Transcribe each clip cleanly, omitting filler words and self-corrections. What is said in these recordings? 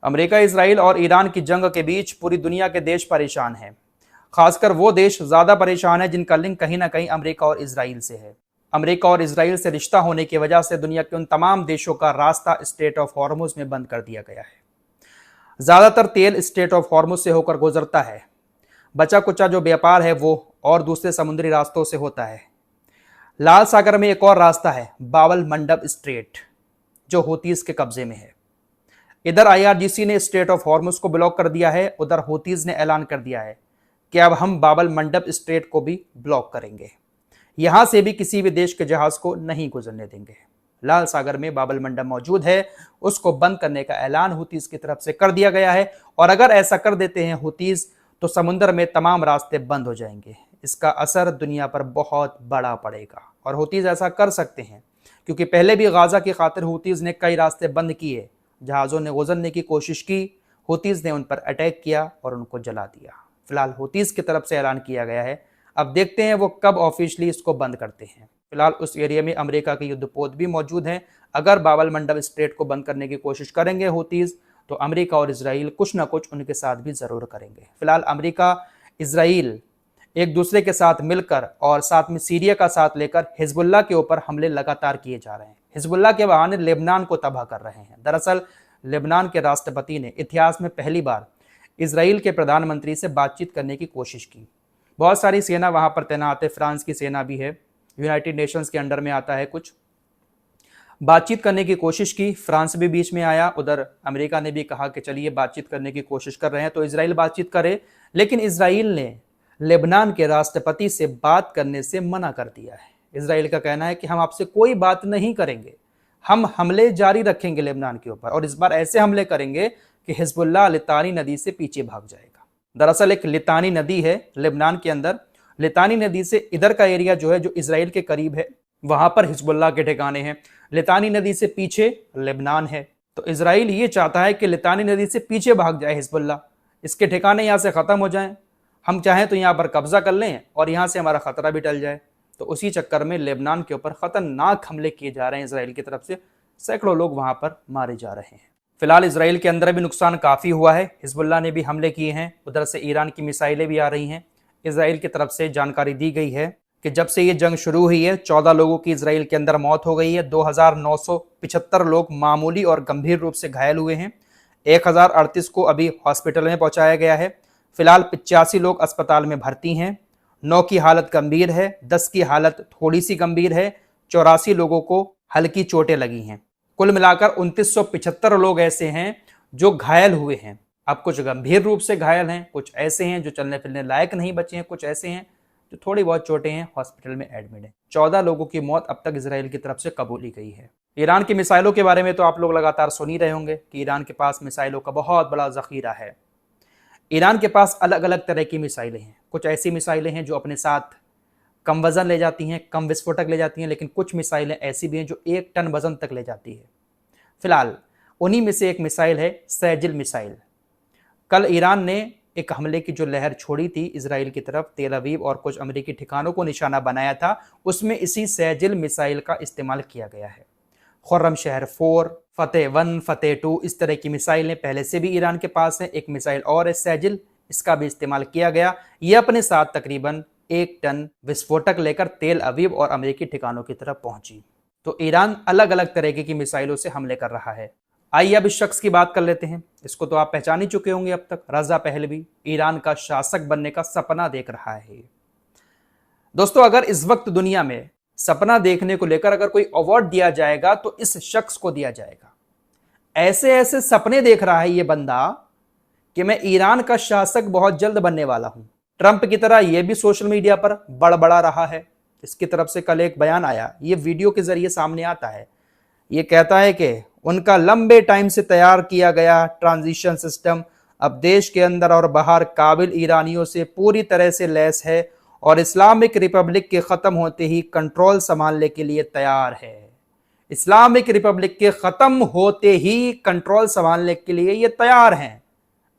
America, Israel और Iran की जंग के बीच पूरी दुनिया के देश परेशान हैं। खासकर वो देश ज्यादा परेशान है जिनका लिंक कहीं ना कहीं अमेरिका और इजराइल से है। अमेरिका और इजराइल से रिश्ता होने की वजह से दुनिया के उन तमाम देशों का रास्ता स्ट्रेट ऑफ हॉर्मुज में बंद कर दिया गया है। ज्यादातर तेल स्ट्रेट ऑफ हॉर्मुज से होकर गुजरता है। बचा कुचा जो व्यापार है वो और दूसरे समुद्री रास्तों से होता है। लाल सागर में एक और रास्ता है, बाबल मंडब स्ट्रेट, जो हूतीज के कब्जे में है। इधर आईआरजीसी ने स्ट्रेट ऑफ हॉर्मुज को ब्लॉक कर दिया है, उधर हूतीज ने ऐलान कर दिया है कि अब हम बाबल मंडब स्ट्रेट को भी ब्लॉक करेंगे। यहां से भी किसी भी देश के जहाज को नहीं गुजरने देंगे। लाल सागर में बाबल मंडब मौजूद है, उसको बंद करने का ऐलान हूतीज की तरफ से कर दिया गया है। और अगर ऐसा कर देते हैं हूतीज तो समुद्र में तमाम रास्ते बंद हो जाएंगे। इसका असर दुनिया पर बहुत बड़ा पड़ेगा और हूतीज ऐसा कर सकते हैं क्योंकि पहले भी गाजा की खातिर हूतीज ने कई रास्ते बंद किए। जहाज़ों ने गुजरने की कोशिश की, हूतीज ने उन पर अटैक किया और उनको जला दिया। फिलहाल हूतीज की तरफ से ऐलान किया गया है, अब देखते हैं वो कब ऑफिशियली इसको बंद करते हैं। फिलहाल उस एरिया में अमेरिका के युद्धपोत भी मौजूद हैं। अगर बाबल मंडब स्ट्रेट को बंद करने की कोशिश करेंगे हूतीज तो अमेरिका और इजराइल कुछ ना कुछ उनके साथ भी जरूर करेंगे। फिलहाल अमेरिका, इजराइल एक दूसरे के साथ मिलकर और साथ में सीरिया का साथ लेकर हिजबुल्लाह के ऊपर हमले लगातार किए जा रहे हैं। हिजबुल्लाह के बहाने लेबनान को तबाह कर रहे हैं। दरअसल लेबनान के राष्ट्रपति ने इतिहास में पहली बार इजराइल के प्रधानमंत्री से बातचीत करने की कोशिश की। बहुत सारी सेना वहां पर तैनात है, फ्रांस की सेना भी है, यूनाइटेड नेशंस के अंडर में आता है कुछ। बातचीत करने की कोशिश की, फ्रांस भी बीच में आया, उधर अमेरिका ने भी कहा कि चलिए बातचीत करने की कोशिश कर रहे हैं तो इजराइल बातचीत करे। लेकिन इजराइल ने लेबनान के राष्ट्रपति से बात करने से मना कर दिया है। इजराइल का कहना है कि हम आपसे कोई बात नहीं करेंगे, हम हमले जारी रखेंगे लेबनान के ऊपर, और इस बार ऐसे हमले करेंगे कि हिजबुल्लाह लितानी नदी से पीछे भाग जाएगा। दरअसल एक लितानी नदी है लेबनान के अंदर। लितानी नदी से इधर का एरिया जो है, जो इजराइल के करीब है, वहां पर हिजबुल्लाह के ठिकाने हैं। लितानी नदी से पीछे लेबनान है, तो इजराइल ये चाहता है कि लितानी नदी से पीछे भाग जाए हिजबुल्लाह, इसके ठिकाने यहाँ से खत्म हो जाएं, हम चाहें तो यहाँ पर कब्जा कर लें और यहाँ से हमारा खतरा भी टल जाए। तो उसी चक्कर में लेबनान के ऊपर खतरनाक हमले किए जा रहे हैं इजराइल की तरफ से। सैकड़ों लोग वहां पर मारे जा रहे हैं। फिलहाल इजराइल के अंदर भी नुकसान काफी हुआ है, हिजबुल्लाह ने भी हमले किए हैं, उधर से ईरान की मिसाइलें भी आ रही हैं। इजराइल की तरफ से जानकारी दी गई है कि जब से ये जंग शुरू हुई है 14 लोगों की इजराइल के अंदर मौत हो गई है, 2975 लोग मामूली और गंभीर रूप से घायल हुए हैं, 1038 को अभी हॉस्पिटल में पहुंचाया गया है। फिलहाल 85 लोग अस्पताल में भर्ती हैं, 9 की हालत गंभीर है, 10 की हालत थोड़ी सी गंभीर है, 84 लोगों को हल्की चोटें लगी हैं। कुल मिलाकर 2975 लोग ऐसे हैं जो घायल हुए हैं। अब कुछ गंभीर रूप से घायल हैं, कुछ ऐसे हैं जो चलने फिरने लायक नहीं बचे हैं, कुछ ऐसे हैं जो थोड़ी बहुत चोटें हैं, हॉस्पिटल में एडमिट हैं। 14 लोगों की मौत अब तक इजराइल की तरफ से कबूली गई है। ईरान की मिसाइलों के बारे में तो आप लोग लगातार सुन ही रहे होंगे कि ईरान के पास मिसाइलों का बहुत बड़ा जखीरा है। ईरान के पास अलग अलग तरह की मिसाइलें हैं। कुछ ऐसी मिसाइलें हैं जो अपने साथ कम वजन ले जाती हैं, कम विस्फोटक ले जाती हैं, लेकिन कुछ मिसाइलें ऐसी भी हैं जो 1 टन वजन तक ले जाती है। फिलहाल उन्हीं में से एक मिसाइल है सैजिल मिसाइल। कल ईरान ने एक हमले की जो लहर छोड़ी थी इजराइल की तरफ, तेल अवीव और कुछ अमेरिकी ठिकानों को निशाना बनाया था, उसमें इसी सैजिल मिसाइल का इस्तेमाल किया गया है। खुर्रम शहर 4, फतेह 1, फतेह 2, इस तरह की मिसाइलें पहले से भी ईरान के पास है। एक मिसाइल और है सैजिल, इसका भी इस्तेमाल किया गया। यह अपने साथ तकरीबन 1 टन विस्फोटक लेकर तेल अवीव और अमेरिकी ठिकानों की तरफ पहुंची। तो ईरान अलग अलग तरीके की मिसाइलों से हमले कर रहा है। आइए अब इस शख्स की बात कर लेते हैं। इसको तो आप पहचान ही चुके होंगे अब तक, रजा पहलवी, ईरान का शासक बनने का सपना देख रहा है। दोस्तों, अगर इस वक्त दुनिया में सपना देखने को लेकर अगर कोई अवार्ड दिया जाएगा तो इस शख्स को दिया जाएगा। ऐसे ऐसे सपने देख रहा है ये बंदा कि मैं ईरान का शासक बहुत जल्द बनने वाला हूं। ट्रंप की तरह यह भी सोशल मीडिया पर बड़बड़ा रहा है। इसकी तरफ से कल एक बयान आया, ये वीडियो के जरिए सामने आता है। ये कहता है कि उनका लंबे टाइम से तैयार किया गया ट्रांजिशन सिस्टम अब देश के अंदर और बाहर काबिल ईरानियों से पूरी तरह से लैस है और इस्लामिक रिपब्लिक के ख़त्म होते ही कंट्रोल संभालने के लिए तैयार है। इस्लामिक रिपब्लिक के ख़त्म होते ही कंट्रोल संभालने के लिए ये तैयार हैं।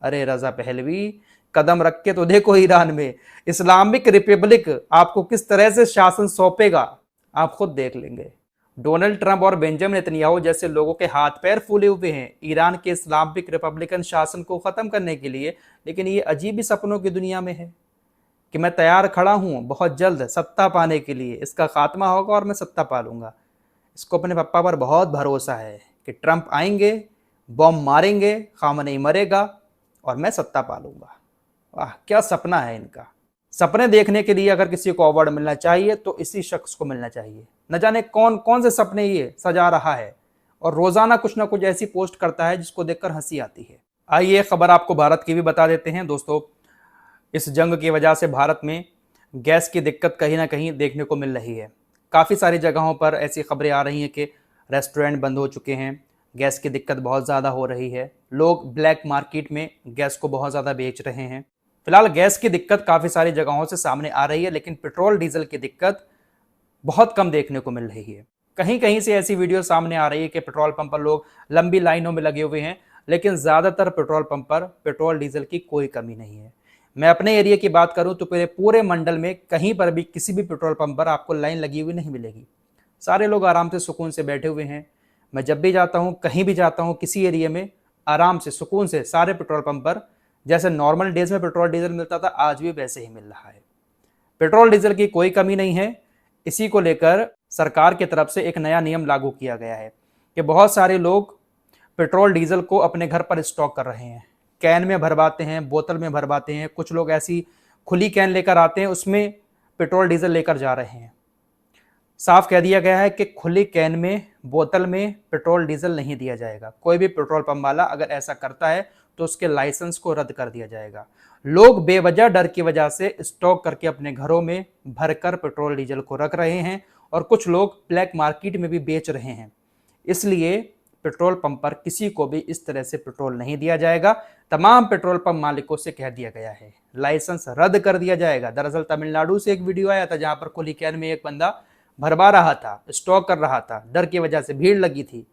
अरे रजा पहलवी, कदम रख के तो देखो ईरान में। इस्लामिक रिपब्लिक आपको किस तरह से शासन सौंपेगा आप खुद देख लेंगे। डोनाल्ड ट्रंप और बेंजामिन नेतन्याहू जैसे लोगों के हाथ पैर फूले हुए हैं ईरान के इस्लामिक रिपब्लिकन शासन को खत्म करने के लिए, लेकिन ये अजीब ही सपनों की दुनिया में है कि मैं तैयार खड़ा हूं बहुत जल्द सत्ता पाने के लिए, इसका खात्मा होगा और मैं सत्ता पा लूंगा। इसको अपने पप्पा पर बहुत भरोसा है कि ट्रंप आएंगे, बॉम्ब मारेंगे, खामनेई मरेगा और मैं सत्ता पा लूंगा। वाह क्या सपना है इनका। सपने देखने के लिए अगर किसी को अवार्ड मिलना चाहिए तो इसी शख्स को मिलना चाहिए। न जाने कौन कौन से सपने ये सजा रहा है और रोजाना कुछ ना कुछ ऐसी पोस्ट करता है जिसको देखकर हंसी आती है। आइए खबर आपको भारत की भी बता देते हैं दोस्तों। इस जंग की वजह से भारत में गैस की दिक्कत कहीं ना कहीं देखने को मिल रही है। काफ़ी सारी जगहों पर ऐसी खबरें आ रही हैं कि रेस्टोरेंट बंद हो चुके हैं, गैस की दिक्कत बहुत ज़्यादा हो रही है, लोग ब्लैक मार्केट में गैस को बहुत ज़्यादा बेच रहे हैं। फिलहाल गैस की दिक्कत काफ़ी सारी जगहों से सामने आ रही है, लेकिन पेट्रोल डीजल की दिक्कत बहुत कम देखने को मिल रही है। कहीं कहीं से ऐसी वीडियो सामने आ रही है कि पेट्रोल पंप पर लोग लंबी लाइनों में लगे हुए हैं, लेकिन ज़्यादातर पेट्रोल पंप पर पेट्रोल डीजल की कोई कमी नहीं है। मैं अपने एरिया की बात करूं तो पूरे मंडल में कहीं पर भी किसी भी पेट्रोल पंप पर आपको लाइन लगी हुई नहीं मिलेगी। सारे लोग आराम से सुकून से बैठे हुए हैं। मैं जब भी जाता हूं, कहीं भी जाता हूं, किसी एरिया में आराम से सुकून से सारे पेट्रोल पंप पर जैसे नॉर्मल डेज में पेट्रोल डीजल मिलता था आज भी वैसे ही मिल रहा है। पेट्रोल डीजल की कोई कमी नहीं है। इसी को लेकर सरकार की तरफ से एक नया नियम लागू किया गया है कि बहुत सारे लोग पेट्रोल डीजल को अपने घर पर स्टॉक कर रहे हैं, कैन में भरवाते हैं, बोतल में भरवाते हैं। कुछ लोग ऐसी खुली कैन लेकर आते हैं, उसमें पेट्रोल डीजल लेकर जा रहे हैं। साफ कह दिया गया है कि खुली कैन में, बोतल में पेट्रोल डीजल नहीं दिया जाएगा। कोई भी पेट्रोल पंप वाला अगर ऐसा करता है तो उसके लाइसेंस को रद्द कर दिया जाएगा। लोग बेवजह डर की वजह से स्टॉक करके अपने घरों में भरकर पेट्रोल डीजल को रख रहे हैं और कुछ लोग ब्लैक मार्केट में भी बेच रहे हैं। इसलिए पेट्रोल पंप पर किसी को भी इस तरह से पेट्रोल नहीं दिया जाएगा। तमाम पेट्रोल पंप मालिकों से कह दिया गया है लाइसेंस रद्द कर दिया जाएगा। दरअसल तमिलनाडु से एक वीडियो आया था जहां पर खुली कैन में एक बंदा भरवा रहा था, स्टॉक कर रहा था, डर की वजह से भीड़ लगी थी।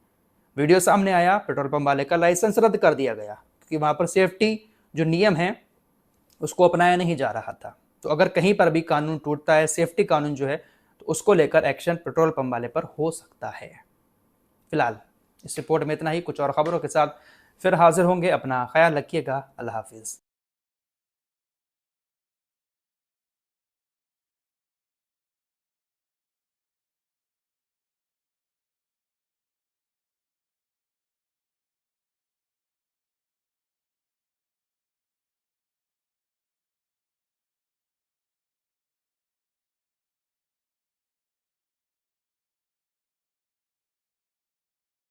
वीडियो सामने आया, पेट्रोल पंप वाले का लाइसेंस रद्द कर दिया गया क्योंकि वहां पर सेफ्टी जो नियम है उसको अपनाया नहीं जा रहा था। तो अगर कहीं पर भी कानून टूटता है, सेफ्टी कानून जो है, तो उसको लेकर एक्शन पेट्रोल पंप वाले पर हो सकता है। फिलहाल इस रिपोर्ट में इतना ही। कुछ और खबरों के साथ फिर हाजिर होंगे। अपना ख्याल रखिएगा। अल्लाह हाफिज़।